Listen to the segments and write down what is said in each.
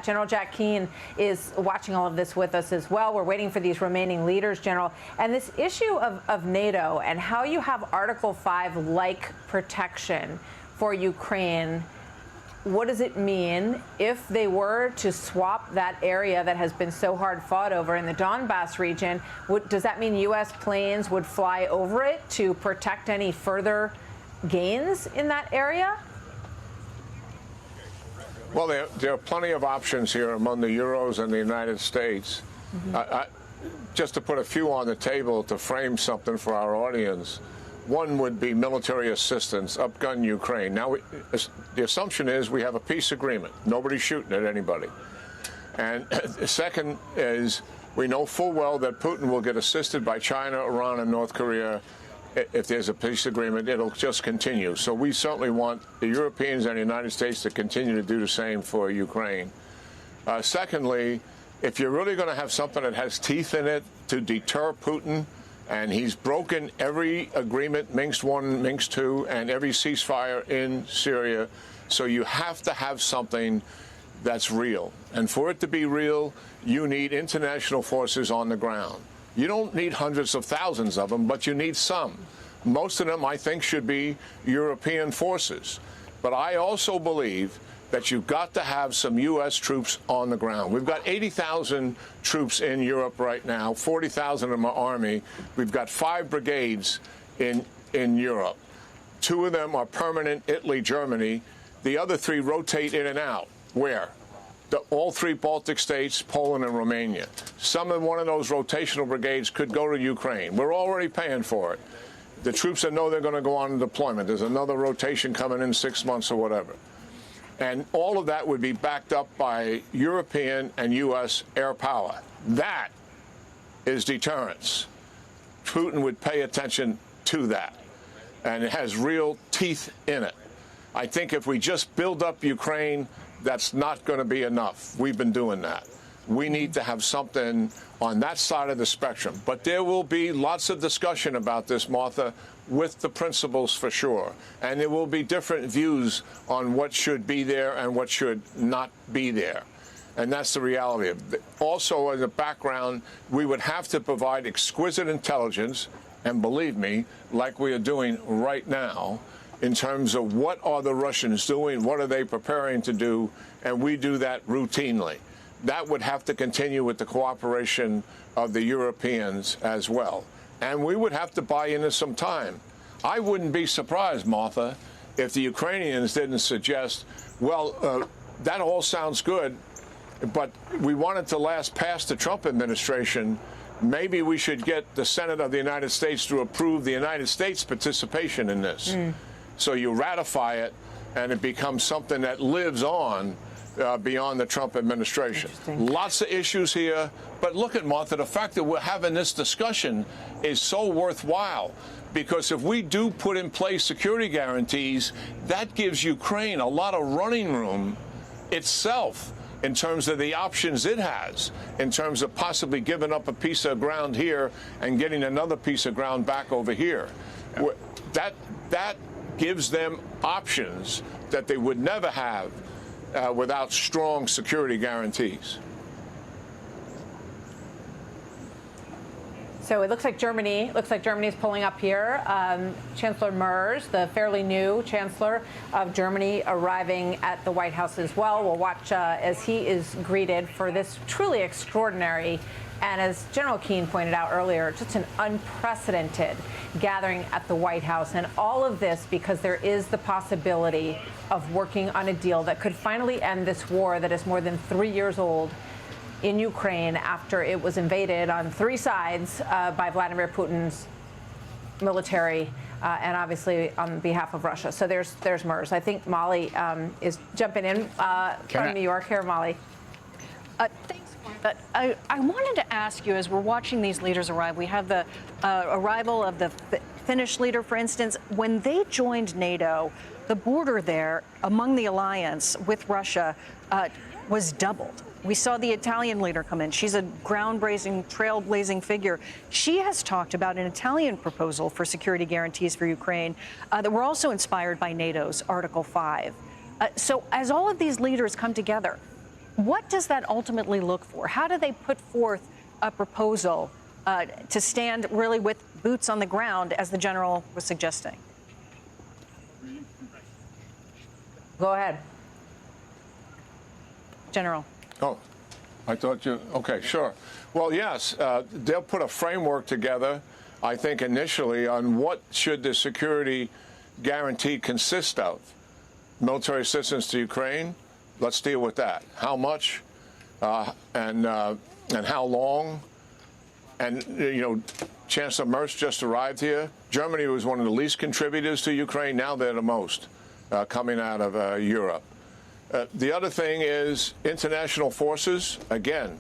General Jack Keane is watching all of this with us as well. We're waiting for these remaining leaders, General. And this issue of NATO and how you have Article 5-like protection for Ukraine, what does it mean if they were to swap that area that has been so hard fought over in the Donbass region? Does that mean U.S. planes would fly over it to protect any further gains in that area? Well, there are plenty of options here among the Euros and the United States. Just to put a few on the table to frame something for our audience, one would be military assistance, upgun Ukraine. Now, the assumption is we have a peace agreement. Nobody's shooting at anybody. And the second is we know full well that Putin will get assisted by China, Iran, and North Korea. If there's a peace agreement, it'll just continue. So we certainly want the Europeans and the United States to continue to do the same for Ukraine. Secondly, if you're really going to have something that has teeth in it to deter Putin, and he's broken every agreement, Minsk I, Minsk II, and every ceasefire in Syria. So you have to have something that's real. And for it to be real, you need international forces on the ground. You don't need hundreds of thousands of them, but you need some. Most of them, I think, should be European forces. But I also believe that you've got to have some U.S. troops on the ground. We've got 80,000 troops in Europe right now, 40,000 in our army. We've got 5 brigades in Europe. 2 of them are permanent, Italy, Germany. The other 3 rotate in and out. Where? All 3 Baltic states, Poland and Romania. One of those rotational brigades could go to Ukraine. We're already paying for it. The troops that know they're going to go on deployment. There's another rotation coming in 6 months or whatever. And all of that would be backed up by European and U.S. air power. That is deterrence. Putin would pay attention to that. And it has real teeth in it. I think if we just build up Ukraine, that's not going to be enough. We've been doing that. We need to have something on that side of the spectrum. But there will be lots of discussion about this, Martha, with the principals for sure. And there will be different views on what should be there and what should not be there. And that's the reality of it. Also, in the background, we would have to provide exquisite intelligence, and believe me, like we are doing right now, in terms of what are the Russians doing, what are they preparing to do, and we do that routinely. That would have to continue with the cooperation of the Europeans as well. And we would have to buy into some time. I wouldn't be surprised, Martha, if the Ukrainians didn't suggest, well, that all sounds good, but we want it to last past the Trump administration. Maybe we should get the Senate of the United States to approve the United States participation in this. So you ratify it, and it becomes something that lives on beyond the Trump administration. Lots of issues here. But look at, Martha, the fact that we're having this discussion is so worthwhile, because if we do put in place security guarantees, that gives Ukraine a lot of running room itself in terms of the options it has, in terms of possibly giving up a piece of ground here and getting another piece of ground back over here. That gives them options that they would never have without strong security guarantees. So it looks like Germany is pulling up here. Chancellor Merz, the fairly new Chancellor of Germany, arriving at the White House as well. We'll watch as he is greeted for this truly extraordinary, and as General Keane pointed out earlier, just an unprecedented gathering at the White House. And all of this because there is the possibility of working on a deal that could finally end this war that is more than 3 years old in Ukraine after it was invaded on 3 sides by Vladimir Putin's military and obviously on behalf of Russia. So there's Merz. I think Molly is jumping in from New York here. Molly. Thanks. But I wanted to ask you, as we're watching these leaders arrive, we have the arrival of the Finnish leader, for instance. When they joined NATO, the border there among the alliance with Russia was doubled. We saw the Italian leader come in. She's a groundbreaking, trailblazing figure. She has talked about an Italian proposal for security guarantees for Ukraine that were also inspired by NATO's Article 5. So as all of these leaders come together, What does that ultimately look for? How do they put forth a proposal to stand really with boots on the ground, as the general was suggesting? Go ahead. General. Oh, I thought you, okay, sure. Well, yes, they'll put a framework together, I think, initially on what should the security guarantee consist of. Military assistance to Ukraine, let's deal with that. How much and how long? And, you know, Chancellor Merz just arrived here. Germany was one of the least contributors to Ukraine. Now they're the most coming out of Europe. The other thing is international forces. Again,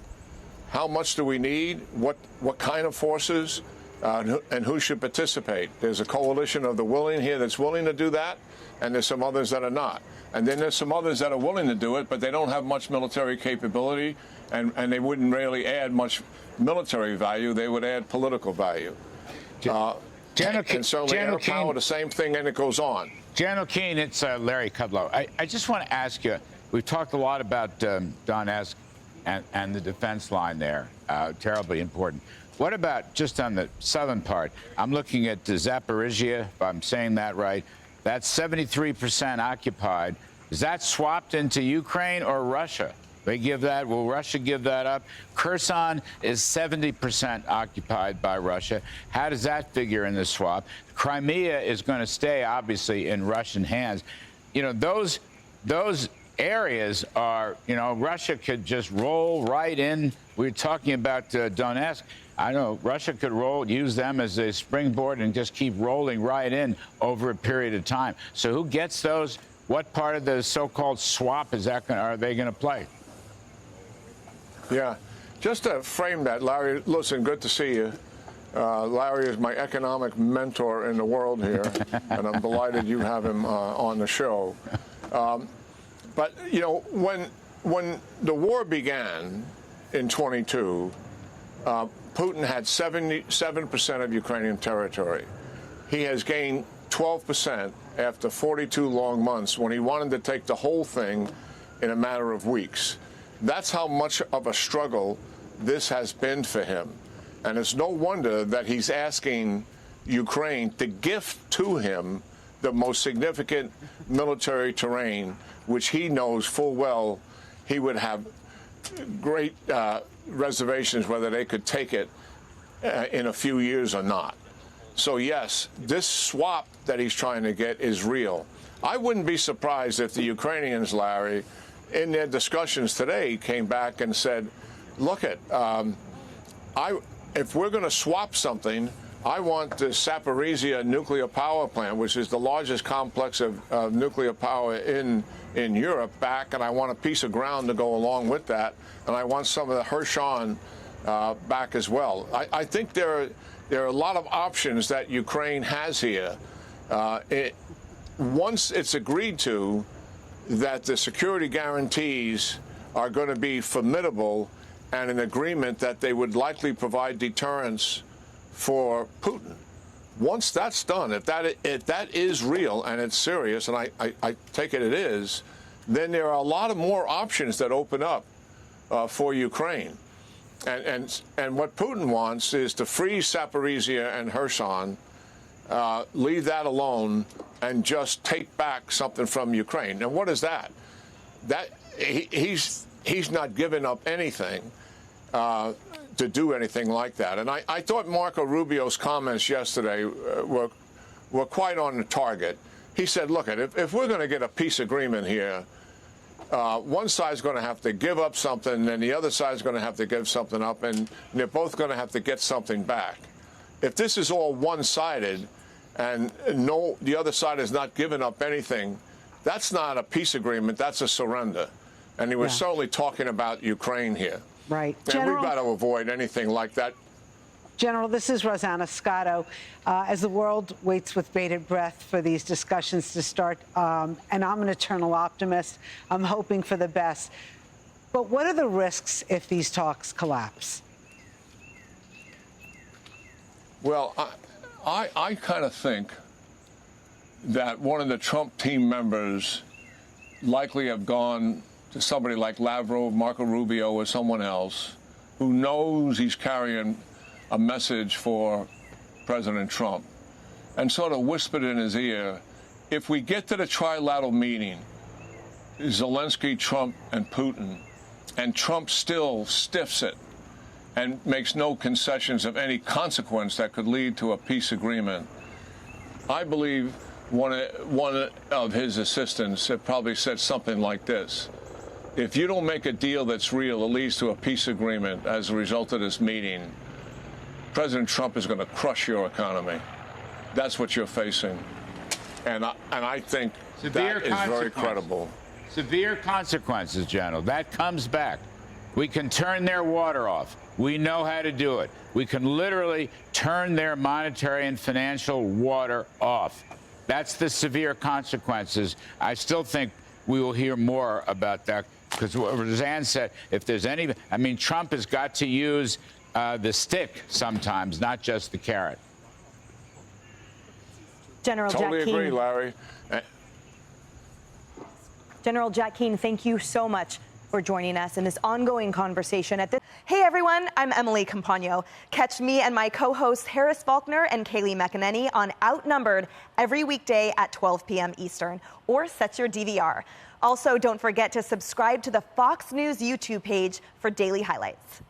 how much do we need? What kind of forces? And who should participate? There's a coalition of the willing here that's willing to do that, and there's some others that are not. And then there's some others that are willing to do it, but they don't have much military capability, and they wouldn't really add much military value. They would add political value. And certainly air power, the same thing, and it goes on. General Keane, it's Larry Kudlow. I just want to ask you, we've talked a lot about Donetsk and the defense line there, terribly important. What about just on the southern part? I'm looking at Zaporizhia, if I'm saying that right. That's 73% occupied. Is that swapped into Ukraine or Russia? They give that. Will Russia give that up? Kherson is 70% occupied by Russia. How does that figure in the swap? Crimea is going to stay, obviously, in Russian hands. You know, those areas are, you know, Russia could just roll right in. We were talking about Donetsk. I know Russia could use them as a springboard and just keep rolling right in over a period of time. So who gets those? What part of the so-called swap are they going to play? Yeah, just to frame that, Larry, listen, good to see you. Larry is my economic mentor in the world here, and I'm delighted you have him on the show. But, you know, when the war began in 22, Putin had 77% of Ukrainian territory. He has gained 12% after 42 long months when he wanted to take the whole thing in a matter of weeks. That's how much of a struggle this has been for him. And it's no wonder that he's asking Ukraine to gift to him the most significant military terrain, which he knows full well he would have great reservations whether they could take it in a few years or not. So, yes, this swap that he's trying to get is real. I wouldn't be surprised if the Ukrainians, Larry, in their discussions today came back and said, look, if we're going to swap something, I want the Zaporizhia nuclear power plant, which is the largest complex of nuclear power in Europe, back, and I want a piece of ground to go along with that, and I want some of the Kherson back as well. I think there are a lot of options that Ukraine has here. Once it's agreed to that the security guarantees are going to be formidable and an agreement that they would likely provide deterrence for Putin. Once that's done, if that is real and it's serious, and I take it is, then there are a lot of more options that open up for Ukraine. And what Putin wants is to freeze Zaporizhia and Kherson, leave that alone, and just take back something from Ukraine. And what is that? He's not giving up anything to do anything like that. And I thought Marco Rubio's comments yesterday were quite on the target. He said, look, if we're going to get a peace agreement here, one side's going to have to give up something, and the other side's going to have to give something up, and they're both going to have to get something back. If this is all one-sided and the other side is not giving up anything, that's not a peace agreement, that's a surrender. And he was certainly talking about Ukraine here. Right. And General, we've got to avoid anything like that. General, this is Rosanna Scotto. As the world waits with bated breath for these discussions to start, and I'm an eternal optimist, I'm hoping for the best. But what are the risks if these talks collapse? Well, I kind of think that one of the Trump team members likely have gone to somebody like Lavrov, Marco Rubio, or someone else who knows he's carrying a message for President Trump and sort of whispered in his ear, if we get to the trilateral meeting, Zelensky, Trump, and Putin, and Trump still stiffs it and makes no concessions of any consequence that could lead to a peace agreement, I believe one of his assistants had probably said something like this: if you don't make a deal that's real that leads to a peace agreement as a result of this meeting, President Trump is going to crush your economy. That's what you're facing. And I think that is very credible. Severe consequences, General. That comes back. We can turn their water off. We know how to do it. We can literally turn their monetary and financial water off. That's the severe consequences. I still think we will hear more about that, because what Roseanne said, if there's any, I mean, Trump has got to use the stick sometimes, not just the carrot. General Totally Jack Keane. agree, Larry. General Jack Keane, thank you so much for joining us in this ongoing conversation at this. Hey everyone, I'm Emily Campagno. Catch me and my co-hosts Harris Faulkner and Kaylee McEnany on Outnumbered every weekday at 12 p.m. Eastern, or set your DVR. Also, don't forget to subscribe to the Fox News YouTube page for daily highlights.